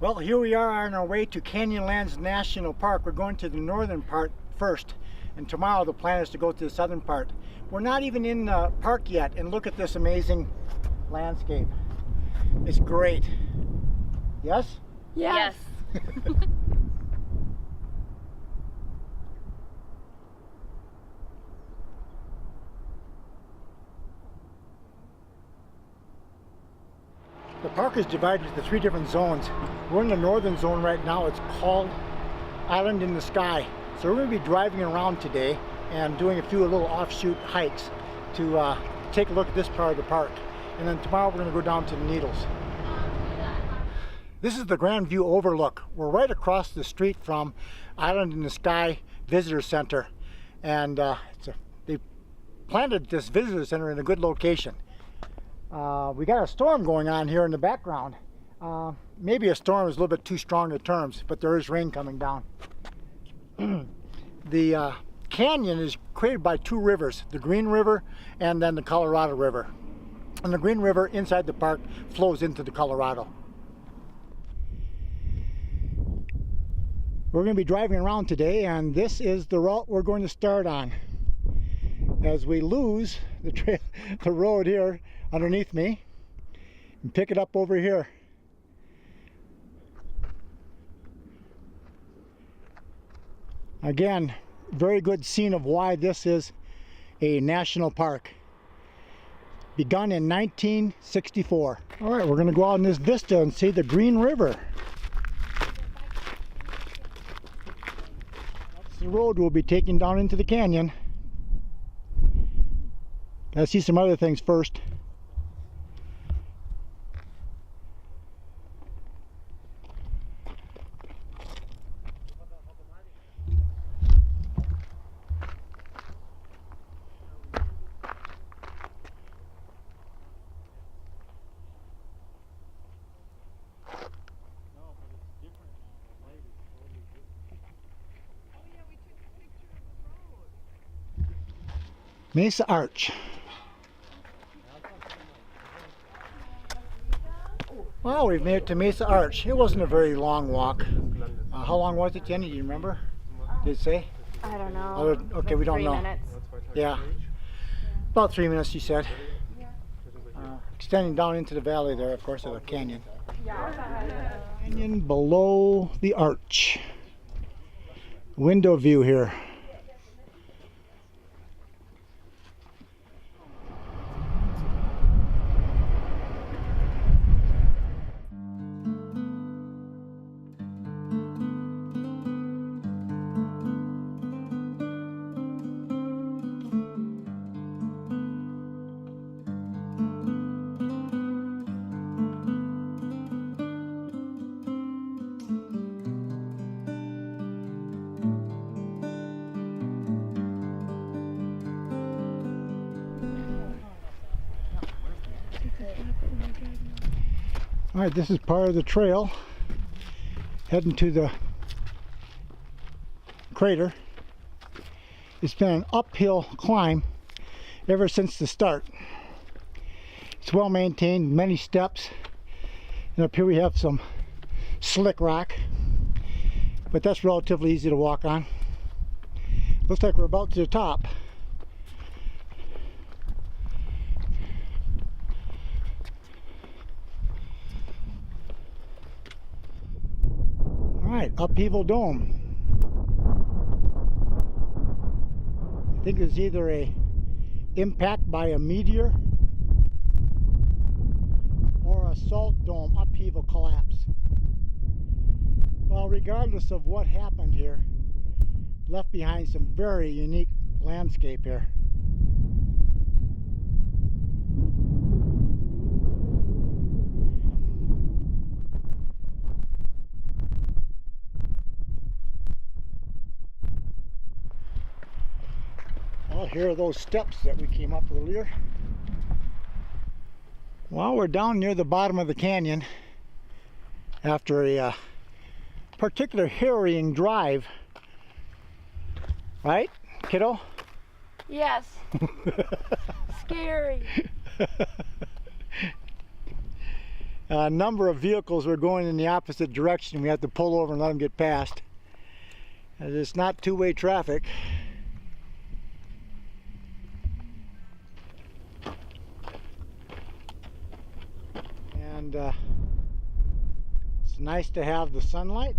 Well, here we are on our way to Canyonlands National Park. We're going to the northern part first, and tomorrow the plan is to go to the southern part. We're not even in the park yet, and look at this amazing landscape. It's great. Yes? Yes. The park is divided into 3 different zones. We're in the northern zone right now. It's called Island in the Sky. So we're going to be driving around today and doing a few little offshoot hikes to take a look at this part of the park. And then tomorrow we're going to go down to the Needles. This is the Grand View Overlook. We're right across the street from Island in the Sky Visitor Center. And they planted this visitor center in a good location. We got a storm going on here in the background. Maybe a storm is a little bit too strong in terms, but there is rain coming down. The canyon is created by 2 rivers, the Green River and then the Colorado River. And the Green River inside the park flows into the Colorado. We're going to be driving around today, and this is the route we're going to start on. As we lose the road here underneath me and pick it up over here. Again, very good scene of why this is a national park. Begun in 1964. All right, we're going to go out in this vista and see the Green River. That's the road we'll be taking down into the canyon. Gotta see some other things first. Mesa Arch. Well, we've made it to Mesa Arch. It wasn't a very long walk. How long was it, Jenny? Do you remember? Did it say? I don't know. Okay, we don't know. 3 minutes. Yeah. About 3 minutes, she said. Extending down into the valley there, of course, of the canyon. Canyon below the arch. Window view here. All right, this is part of the trail heading to the crater. It's been an uphill climb ever since the start. It's well maintained, many steps, and up here we have some slick rock, but that's relatively easy to walk on. Looks like we're about to the top. Alright, upheaval dome. I think it's either a impact by a meteor or a salt dome upheaval collapse. Well, regardless of what happened here, left behind some very unique landscape here. Well, here are those steps that we came up earlier. Well, we're down near the bottom of the canyon after a particular harrying drive. Right, kiddo? Yes. Scary. A number of vehicles were going in the opposite direction. We had to pull over and let them get past. And it's not two-way traffic. And it's nice to have the sunlight.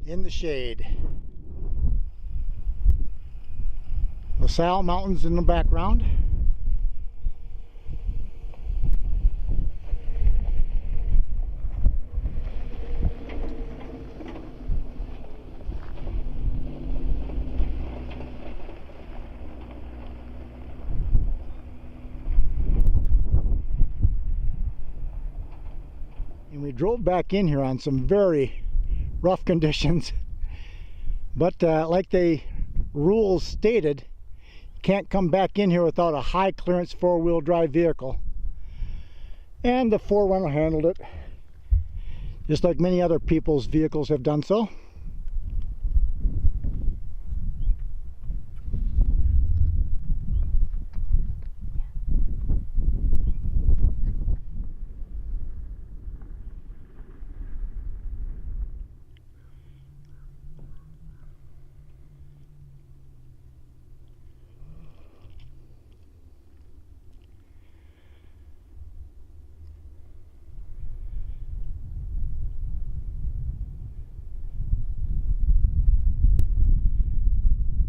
In the shade. LaSalle Mountains in the background. And we drove back in here on some very rough conditions, but like the rules stated, you can't come back in here without a high clearance four-wheel drive vehicle, and the 4Runner handled it just like many other people's vehicles have done so.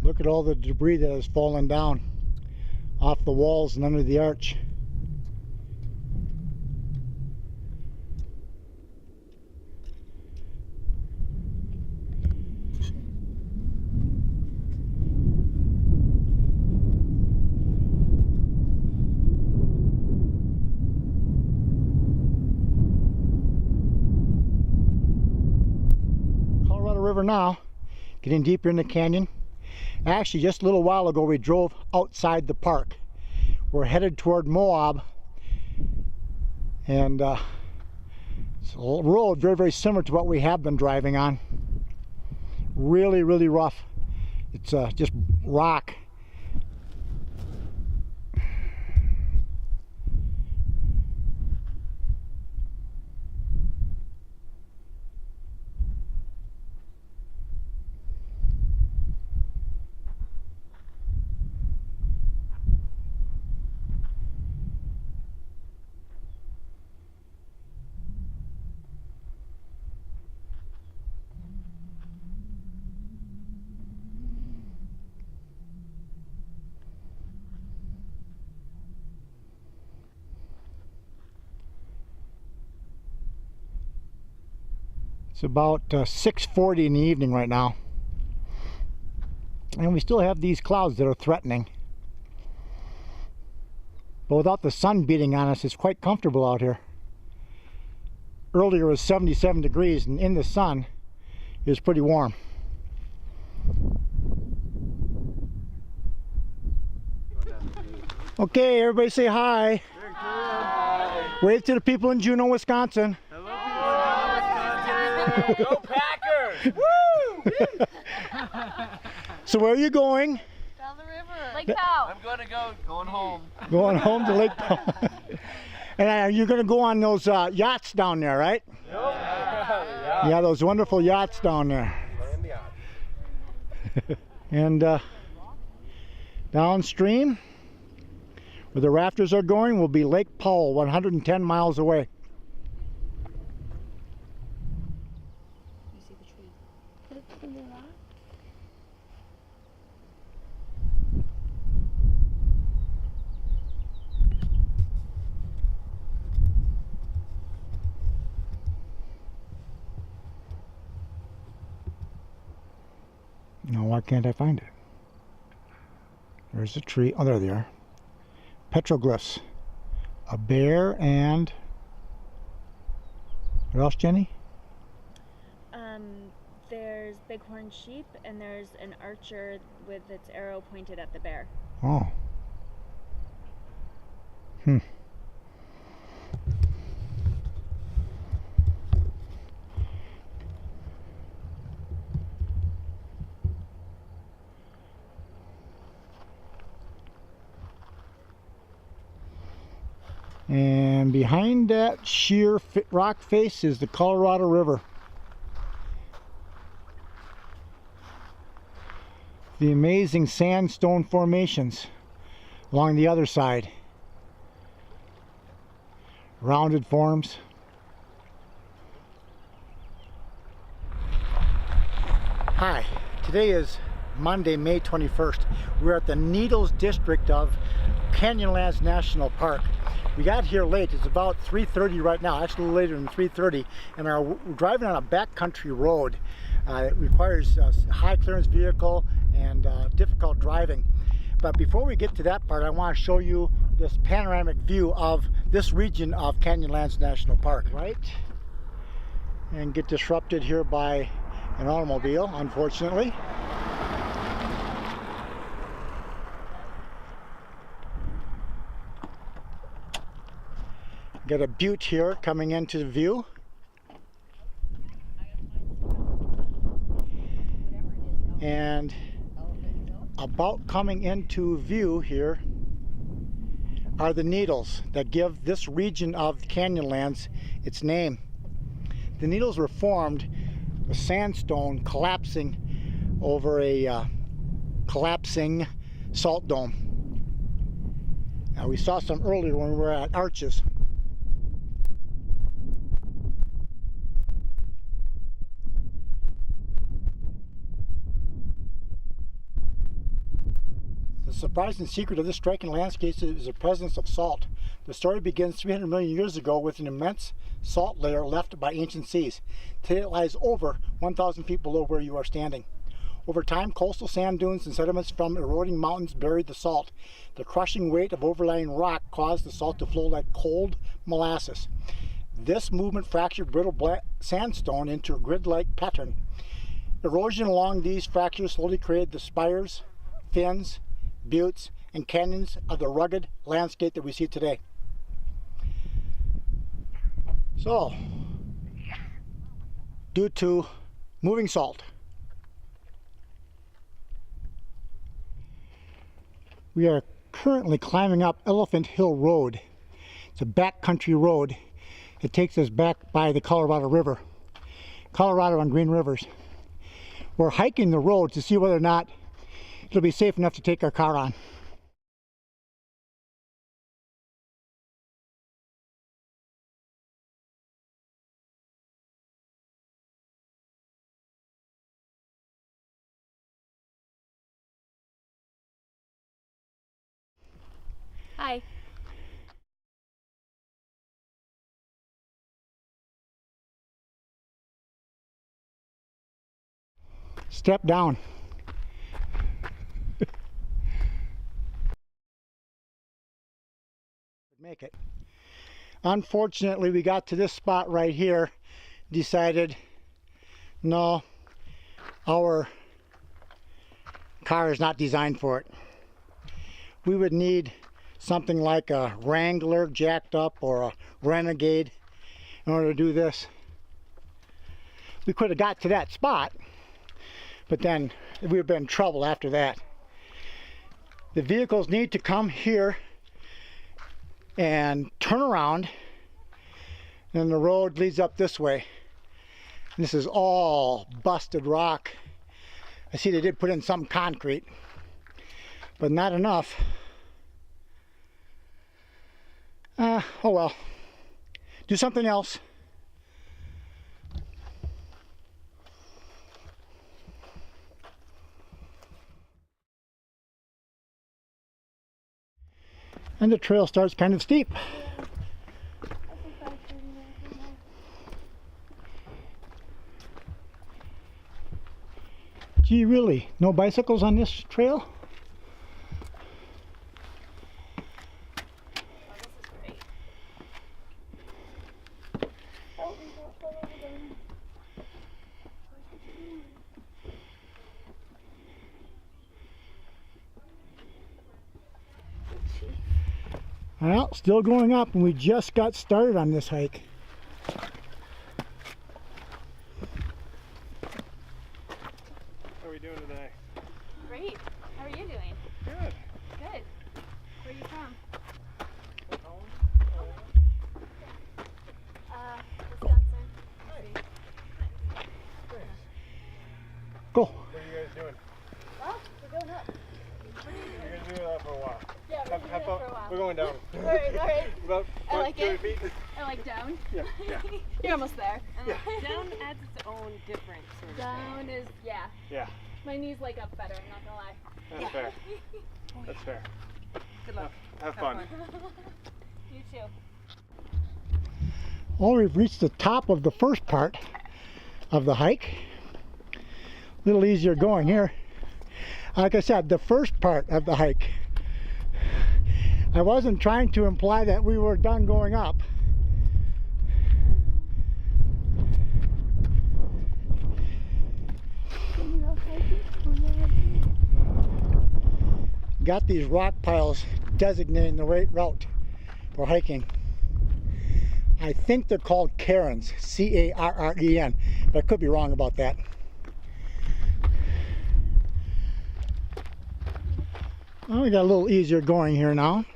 Look at all the debris that has fallen down off the walls and under the arch. Colorado River now, getting deeper in the canyon. Actually, just a little while ago we drove outside the park. We're headed toward Moab, and it's a road very, very similar to what we have been driving on. Really, really rough. It's just rock. It's about 6:40 in the evening right now, and we still have these clouds that are threatening. But without the sun beating on us, it's quite comfortable out here. Earlier it was 77 degrees, and in the sun it was pretty warm. Okay, everybody say hi. Hi. Wave to the people in Juneau, Wisconsin. Go Packers! Woo! So where are you going? Down the river. Lake Powell. I'm going home. Going home to Lake Powell. And you're going to go on those yachts down there, right? Yep. Yeah, those wonderful yachts down there. And downstream, where the rafters are going, will be Lake Powell, 110 miles away. Why can't I find it? There's a tree. Oh, there they are. Petroglyphs. A bear and... What else, Jenny? There's bighorn sheep and there's an archer with its arrow pointed at the bear. Oh. And behind that sheer rock face is the Colorado River. The amazing sandstone formations along the other side. Rounded forms. Hi, today is Monday, May 21st. We're at the Needles district of Canyonlands National Park. We got here late. It's about 3:30 right now, actually a little later than 3:30, and we're driving on a backcountry road. It requires a high clearance vehicle and difficult driving. But before we get to that part, I want to show you this panoramic view of this region of Canyonlands National Park. Right? And get disrupted here by an automobile, unfortunately. Got a butte here coming into the view. And about coming into view here are the needles that give this region of Canyonlands its name. The needles were formed with sandstone collapsing over a collapsing salt dome. Now, we saw some earlier when we were at Arches. The surprising secret of this striking landscape is the presence of salt. The story begins 300 million years ago with an immense salt layer left by ancient seas. Today it lies over 1,000 feet below where you are standing. Over time, coastal sand dunes and sediments from eroding mountains buried the salt. The crushing weight of overlying rock caused the salt to flow like cold molasses. This movement fractured brittle black sandstone into a grid-like pattern. Erosion along these fractures slowly created the spires, fins, buttes, and canyons of the rugged landscape that we see today. So, due to moving salt, we are currently climbing up Elephant Hill Road. It's a backcountry road. It takes us back by the Colorado River. Colorado and Green Rivers. We're hiking the road to see whether or not it'll be safe enough to take our car on. Hi. Step down. Make it. Unfortunately, we got to this spot right here, decided no, our car is not designed for it. We would need something like a Wrangler jacked up or a Renegade in order to do this. We could have got to that spot, but then we would have been in trouble after that. The vehicles need to come here and turn around, and the road leads up this way. And this is all busted rock. I see they did put in some concrete, but not enough. Oh well, do something else. And the trail starts kind of steep. Gee, really? No bicycles on this trail? Oh, this is great. Well, still going up, and we just got started on this hike. How are we doing today? Great. How are you doing? Good. Good. Where are you from? Wisconsin. Go. What are you guys doing? Well, we're going up. You're going to do that for a while. Yeah, we're doing it for a while. We're going down. Alright. About I like 30 it. feet. I like down. Yeah. Yeah. You're almost there. Down adds its own different sort of Down is, yeah. Yeah. My knees like up better, I'm not gonna lie. That's fair. That's fair. Good luck. Have fun. You too. Well, we've reached the top of the first part of the hike. A little easier going here. Like I said, the first part of the hike. I wasn't trying to imply that we were done going up. Got these rock piles designating the right route for hiking. I think they're called Carrens, C-A-R-R-E-N, but I could be wrong about that. Well, we got a little easier going here now.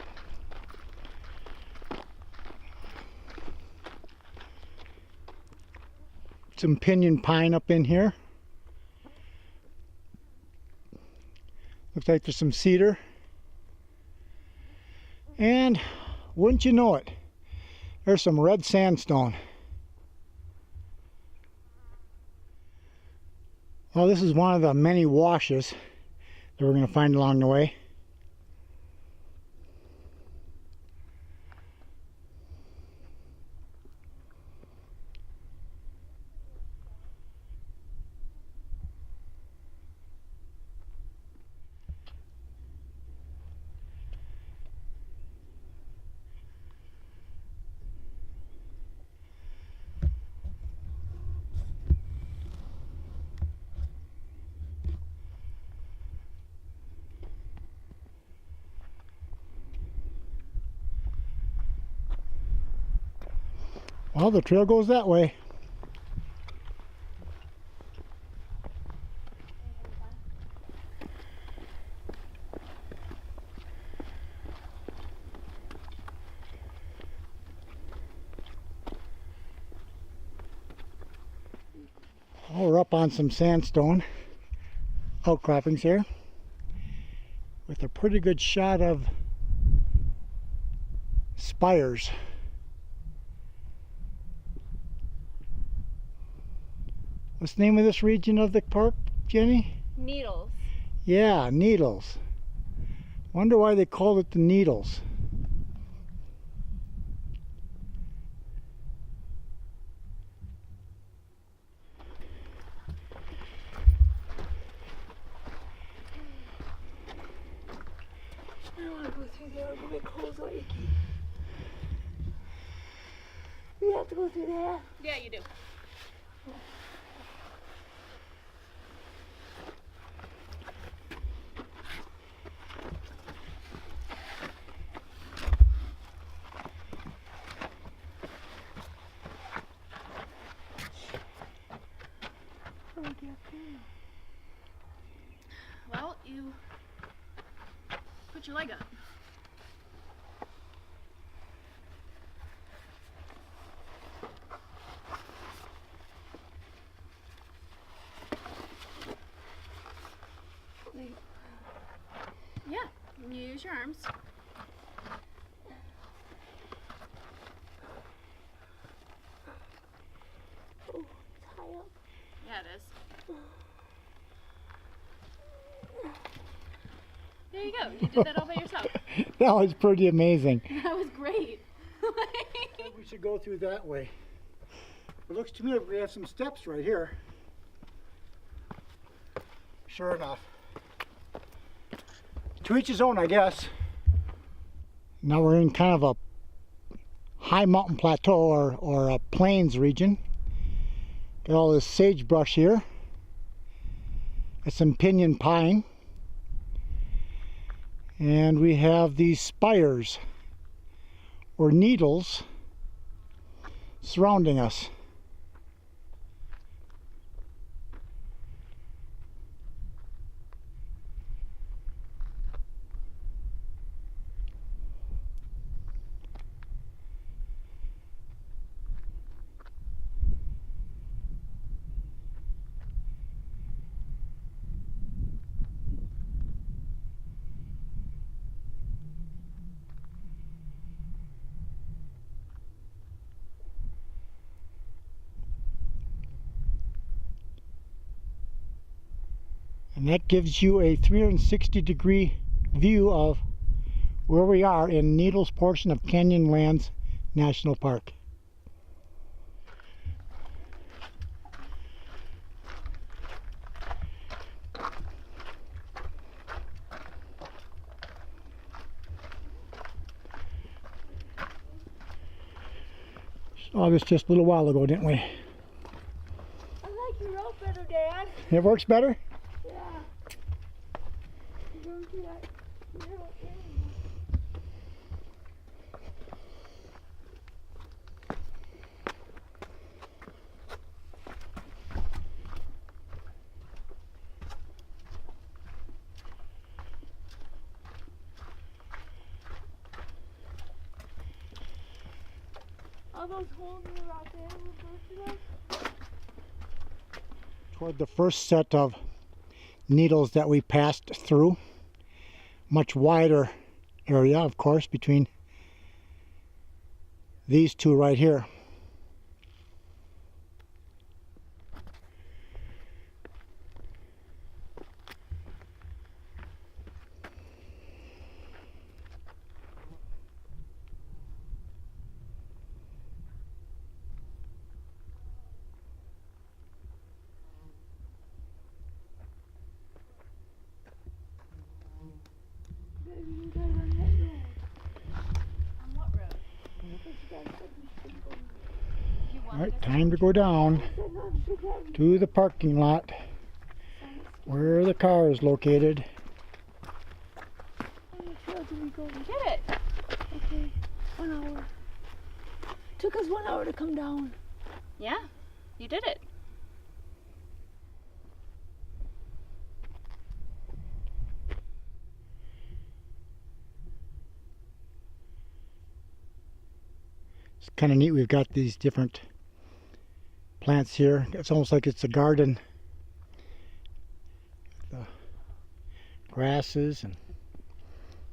Some pinyon pine up in here. Looks like there's some cedar. And wouldn't you know it, there's some red sandstone. Well, this is one of the many washes that we're going to find along the way. Well, the trail goes that way. Well, we're up on some sandstone outcroppings here with a pretty good shot of spires. What's the name of this region of the park, Jenny? Needles. Yeah, Needles. Wonder why they called it the Needles. I don't want to go through there. My clothes are achy. We have to go through there. Yeah, you do. Well, you put your leg up. Yeah, you use your arms. Oh, it's high up. Yeah, it is. There you go. You did that all by yourself. That was pretty amazing. That was great. We should go through that way. It looks to me like we have some steps right here. Sure enough. To each his own, I guess. Now we're in kind of a high mountain plateau or a plains region. Got all this sagebrush here. Got some pinyon pine. And we have these spires or needles surrounding us. And that gives you a 360-degree view of where we are in Needles portion of Canyonlands National Park. Saw this just a little while ago, didn't we? I like your rope better, Dad. It works better? Yeah. You don't do that. You don't All those holes in the rock there were bursting up. Toward the first set of needles that we passed through. Much wider area, of course, between these two right here. You gotta run that road. On what road? But you gotta put these things on. You want Alright, time to go down to the parking lot where the car is located. How much further do we go? You did it. Okay, 1 hour. Took us 1 hour to come down. Yeah, you did it. It's kind of neat. We've got these different plants here. It's almost like it's a garden. The grasses and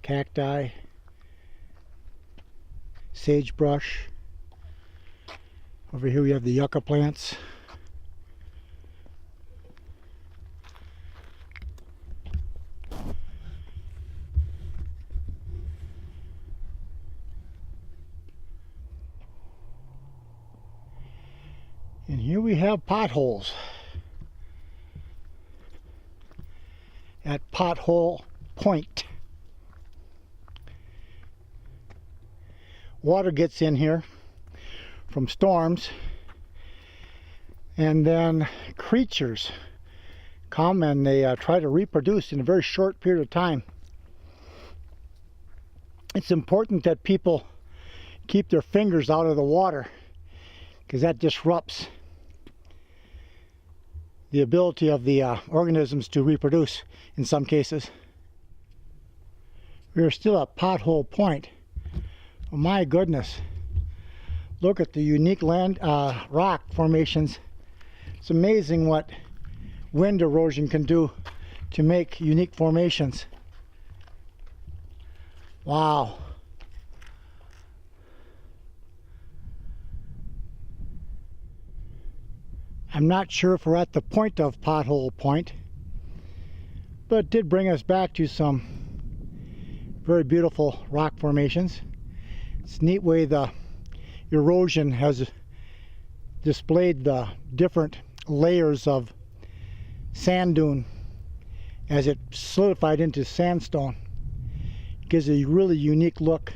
cacti, sagebrush. Over here we have the yucca plants. And here we have potholes at Pothole Point. Water gets in here from storms, and then creatures come and they try to reproduce in a very short period of time. It's important that people keep their fingers out of the water because that disrupts the ability of the organisms to reproduce in some cases. We are still at Pothole Point. Oh my goodness. Look at the unique rock formations. It's amazing what wind erosion can do to make unique formations. Wow. I'm not sure if we're at the point of Pothole Point, but it did bring us back to some very beautiful rock formations. It's a neat way the erosion has displayed the different layers of sand dune as it solidified into sandstone. Gives a really unique look.